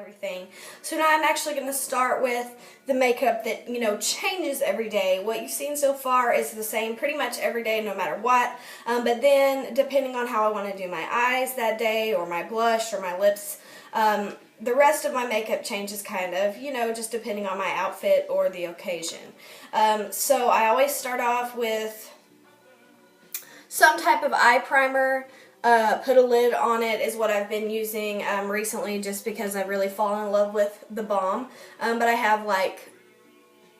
everything. So now I'm actually going to start with the makeup that, you know, changes every day. What you've seen so far is the same pretty much every day no matter what. But then depending on how I want to do my eyes that day or my blush or my lips, the rest of my makeup changes kind of, you know, just depending on my outfit or the occasion. So I always start off with some type of eye primer. Put a lid on it is what I've been using recently just because I've really fallen in love with the balm. But I have like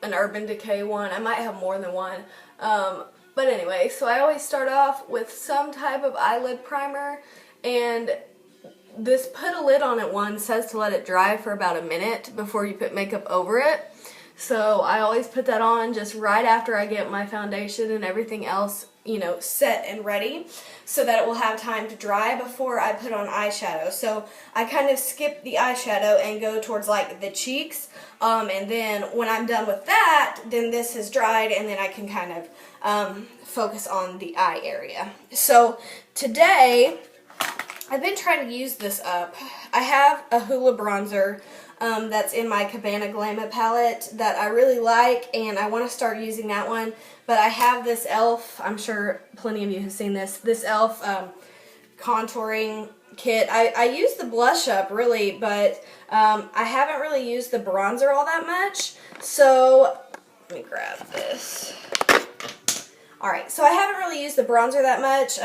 an Urban Decay one. I might have more than one. But anyway, so I always start off with some type of eyelid primer, and this put a lid on it one says to let it dry for about a minute before you put makeup over it. So I always put that on just right after I get my foundation and everything else, you know, set and ready so that it will have time to dry before I put on eyeshadow. So I kind of skip the eyeshadow and go towards like the cheeks. And then when I'm done with that, then this is dried and then I can kind of focus on the eye area. So today I've been trying to use this up. I have a Hoola bronzer that's in my Cabana Glamour palette that I really like, and I want to start using that one. But I have this e.l.f., I'm sure plenty of you have seen this e.l.f. Contouring kit. I use the blush up really, but I haven't really used the bronzer all that much. So let me grab this. Alright, so I haven't really used the bronzer that much.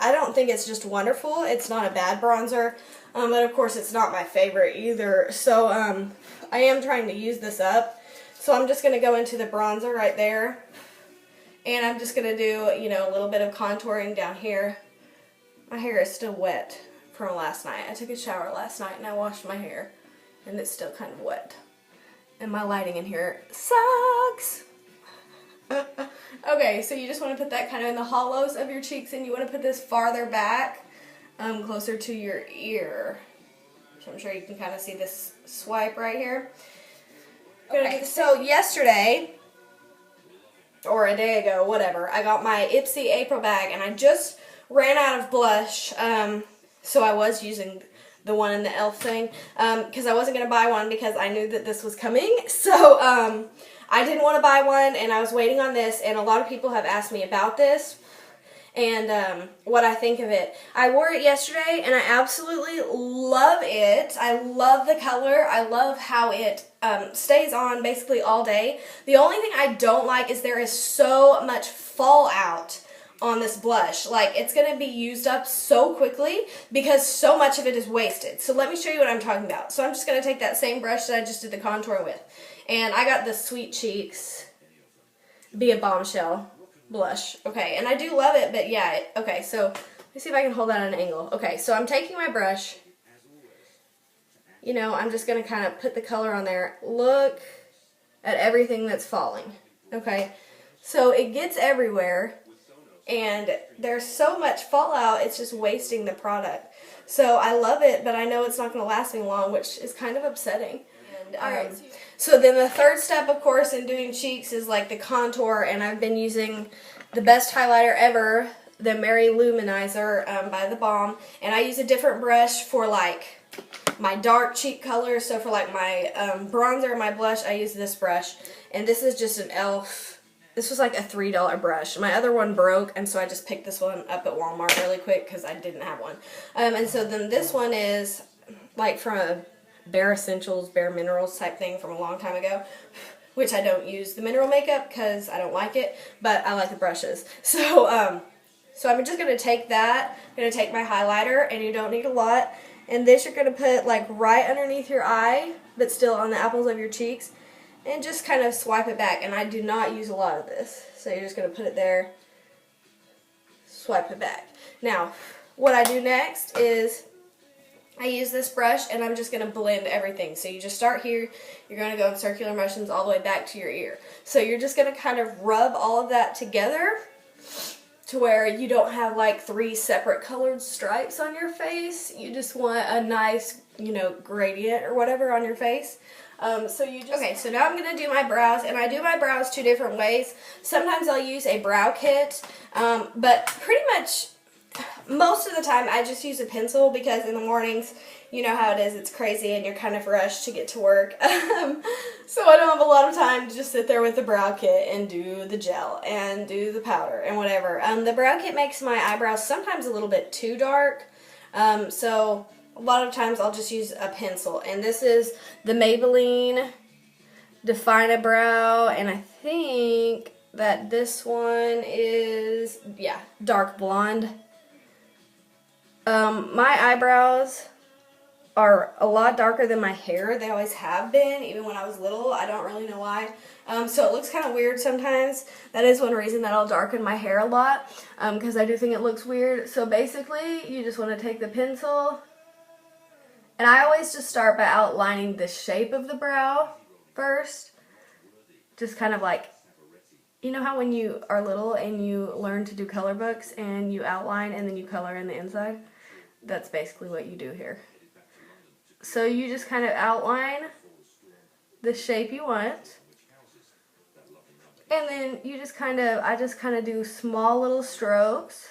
I don't think it's just wonderful. It's not a bad bronzer, but of course it's not my favorite either. So I am trying to use this up. So I'm just going to go into the bronzer right there. And I'm just going to do, you know, a little bit of contouring down here. My hair is still wet from last night. I took a shower last night and I washed my hair. And it's still kind of wet. And my lighting in here sucks. Okay, so you just want to put that kind of in the hollows of your cheeks, and you want to put this farther back, closer to your ear. So I'm sure you can kind of see this swipe right here. Okay, so yesterday, or a day ago, whatever, I got my Ipsy April bag, and I just ran out of blush, so I was using the one in the e.l.f. thing, because I wasn't going to buy one because I knew that this was coming, so, I didn't want to buy one, and I was waiting on this, and a lot of people have asked me about this, and what I think of it. I wore it yesterday, and I absolutely love it. I love the color. I love how it stays on basically all day. The only thing I don't like is there is so much fallout on this blush. Like, it's going to be used up so quickly because so much of it is wasted. So let me show you what I'm talking about. So I'm just going to take that same brush that I just did the contour with. And I got the Sweet Cheeks Be a Bombshell blush. Okay, and I do love it, but yeah, okay, so let me see if I can hold that at an angle. Okay, so I'm taking my brush. You know, I'm just going to kind of put the color on there. Look at everything that's falling. Okay, so it gets everywhere, and there's so much fallout, it's just wasting the product. So I love it, but I know it's not going to last me long, which is kind of upsetting. Alright, so then the third step, of course, in doing cheeks is like the contour, and I've been using the best highlighter ever, the Mary Luminizer by The Balm, and I use a different brush for like my dark cheek color. So for like my bronzer and my blush, I use this brush, and this is just an e.l.f. This was like a $3 brush. My other one broke, and so I just picked this one up at Walmart really quick because I didn't have one. And so then this one is like from a Bare Essentials, Bare Minerals type thing from a long time ago, which I don't use the mineral makeup because I don't like it, but I like the brushes. So I'm just going to take that, I'm going to take my highlighter, and you don't need a lot, and this you're going to put like right underneath your eye, but still on the apples of your cheeks, and just kind of swipe it back, and I do not use a lot of this, so you're just going to put it there, swipe it back. Now, what I do next is I use this brush, and I'm just going to blend everything. So you just start here, you're going to go in circular motions all the way back to your ear. So you're just going to kind of rub all of that together to where you don't have like 3 separate colored stripes on your face. You just want a nice, you know, gradient or whatever on your face. Okay, so now I'm going to do my brows, and I do my brows 2 different ways. Sometimes I'll use a brow kit, but pretty much most of the time I just use a pencil because in the mornings, you know how it is, it's crazy and you're kind of rushed to get to work. So I don't have a lot of time to just sit there with the brow kit and do the gel and do the powder and whatever. The brow kit makes my eyebrows sometimes a little bit too dark. So a lot of times I'll just use a pencil. And this is the Maybelline Define a Brow, and I think that this one is, yeah, dark blonde. My eyebrows are a lot darker than my hair. They always have been, even when I was little. I don't really know why. So it looks kind of weird sometimes. That is one reason that I'll darken my hair a lot, because I do think it looks weird. So basically, you just want to take the pencil, and I always just start by outlining the shape of the brow first. Just kind of like, you know how when you are little and you learn to do color books and you outline and then you color in the inside? That's basically what you do here. So you just kind of outline the shape you want. And then you just I just kind of do small little strokes.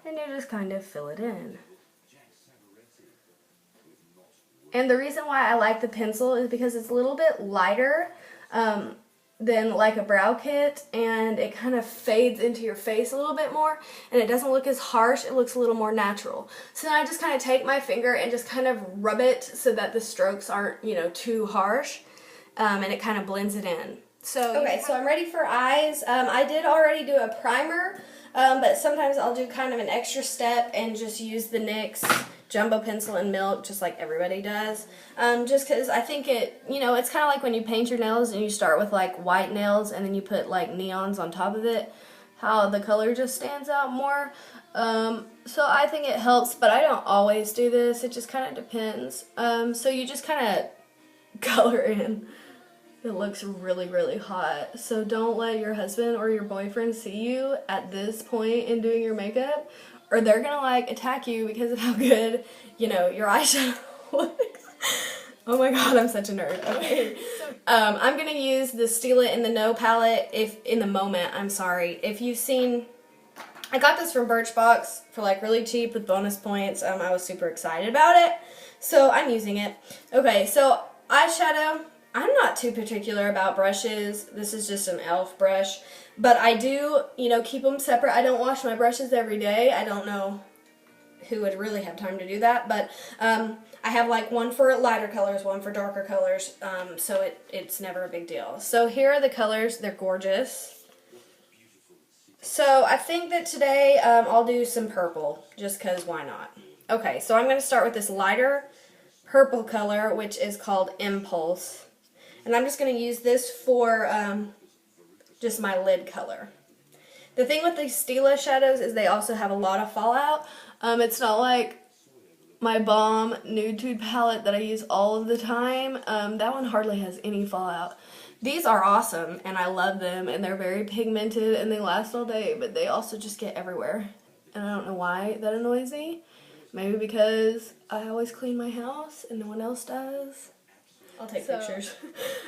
And you just kind of fill it in. And the reason why I like the pencil is because it's a little bit lighter than like a brow kit, and it kind of fades into your face a little bit more, and it doesn't look as harsh. It looks a little more natural. So then I just kind of take my finger and just kind of rub it so that the strokes aren't, you know, too harsh, and it kind of blends it in. So okay, so I'm ready for eyes. I did already do a primer, but sometimes I'll do kind of an extra step and just use the NYX jumbo pencil and milk, just like everybody does. Just because I think it, you know, it's kind of like when you paint your nails and you start with like white nails and then you put like neons on top of it, how the color just stands out more. So I think it helps, but I don't always do this. It just kind of depends. So you just kind of color in. It looks really, really hot. So don't let your husband or your boyfriend see you at this point in doing your makeup, or they're gonna like attack you because of how good, you know, your eyeshadow looks. Oh my god, I'm such a nerd. Okay. I'm gonna use the Stila in the No palette in the moment. I'm sorry. If you've seen, I got this from Birchbox for like really cheap with bonus points. I was super excited about it. So I'm using it. Okay, so eyeshadow. I'm not too particular about brushes. This is just an e.l.f. brush. But I do, you know, keep them separate. I don't wash my brushes every day. I don't know who would really have time to do that. But I have like one for lighter colors, one for darker colors. So it's never a big deal. So here are the colors. They're gorgeous. So I think that today I'll do some purple, just because why not? Okay, so I'm going to start with this lighter purple color, which is called Impulse. And I'm just going to use this for just my lid color. The thing with these Stila shadows is they also have a lot of fallout. It's not like my Balm Nude Tude palette that I use all of the time. That one hardly has any fallout. These are awesome, and I love them, and they're very pigmented, and they last all day, but they also just get everywhere. And I don't know why that annoys me. Maybe because I always clean my house, and no one else does. I'll take pictures.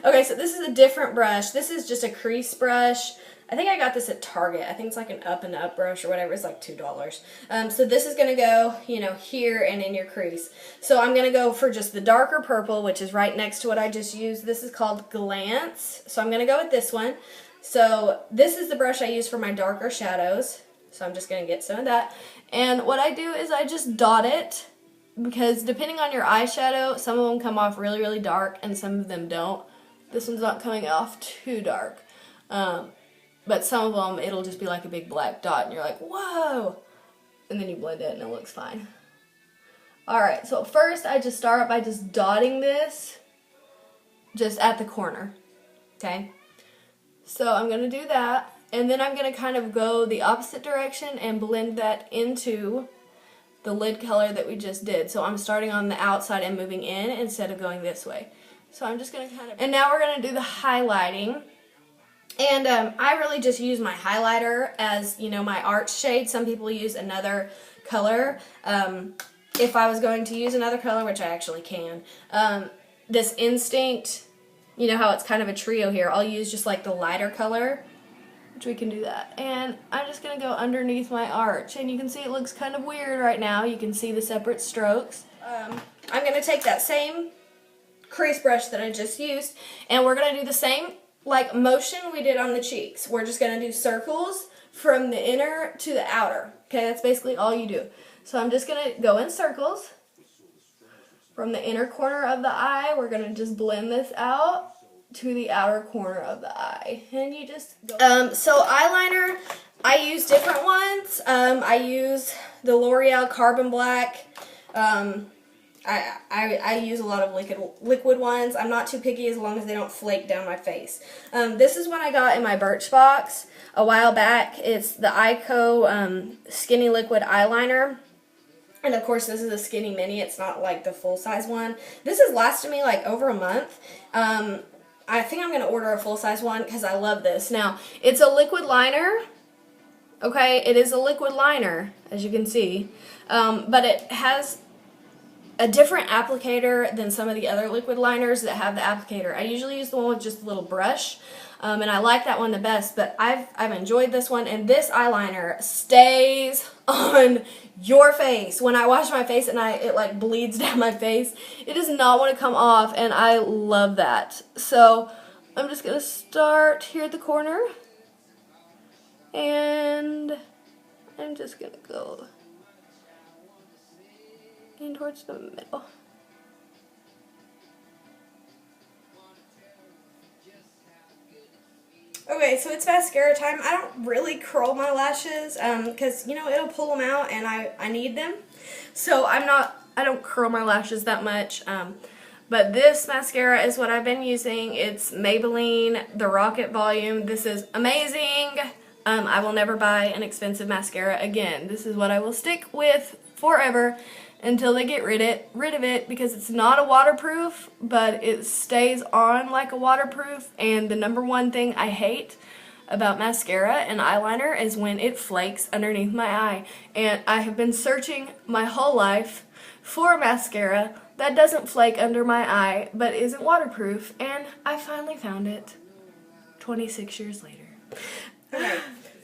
Okay, so this is a different brush. This is just a crease brush. I think I got this at Target. I think it's like an up and up brush or whatever. It's like $2. So this is going to go, you know, here and in your crease. So I'm going to go for just the darker purple, which is right next to what I just used. This is called Glance. So I'm going to go with this one. So this is the brush I use for my darker shadows. So I'm just going to get some of that. And what I do is I just dot it. Because depending on your eyeshadow, some of them come off really, really dark and some of them don't. This one's not coming off too dark. But some of them, it'll just be like a big black dot and you're like, whoa! And then you blend it and it looks fine. Alright, so first I just start by just dotting this just at the corner. Okay? So I'm going to do that. And then I'm going to kind of go the opposite direction and blend that into the lid color that we just did. So I'm starting on the outside and moving in instead of going this way. So I'm just going to kind of... And now we're going to do the highlighting. And I really just use my highlighter as, you know, my arch shade. Some people use another color. If I was going to use another color, which I actually can, this Instinct, you know how it's kind of a trio here. I'll use just like the lighter color which we can do that. And I'm just going to go underneath my arch. And you can see it looks kind of weird right now. You can see the separate strokes. I'm going to take that same crease brush that I just used, and we're going to do the same like motion we did on the cheeks. We're just going to do circles from the inner to the outer. Okay, that's basically all you do. So I'm just going to go in circles from the inner corner of the eye. We're going to just blend this out to the outer corner of the eye. And you just go. So eyeliner, I use different ones. I use the L'Oreal Carbon Black. I use a lot of liquid ones. I'm not too picky as long as they don't flake down my face. This is one I got in my Birchbox a while back. It's the Ico Skinny Liquid Eyeliner. And of course this is a skinny mini. It's not like the full size one. This has lasted me like over a month. I think I'm going to order a full size one because I love this. Now, it's a liquid liner. Okay, it is a liquid liner, as you can see. But it has a different applicator than some of the other liquid liners that have the applicator. I usually use the one with just a little brush, and I like that one the best, but I've enjoyed this one, and this eyeliner stays on your face. When I wash my face and it like bleeds down my face, it does not want to come off, and I love that. So I'm just going to start here at the corner, and I'm just going to go in towards the middle. Okay, so it's mascara time. I don't really curl my lashes because, you know, it'll pull them out and I need them. So I don't curl my lashes that much. But this mascara is what I've been using. It's Maybelline, the Rocket Volume. This is amazing. I will never buy an expensive mascara again. This is what I will stick with forever until they get rid of it, because it's not a waterproof, but it stays on like a waterproof. And the number one thing I hate about mascara and eyeliner is when it flakes underneath my eye. And I have been searching my whole life for a mascara that doesn't flake under my eye but isn't waterproof, and I finally found it 26 years later. Okay.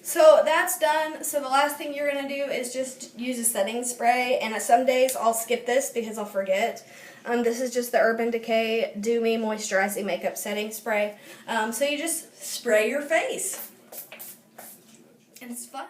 So that's done. So the last thing you're going to do is just use a setting spray. And some days I'll skip this because I'll forget. This is just the Urban Decay Do Me Moisturizing Makeup Setting Spray. So you just spray your face. And it's fun.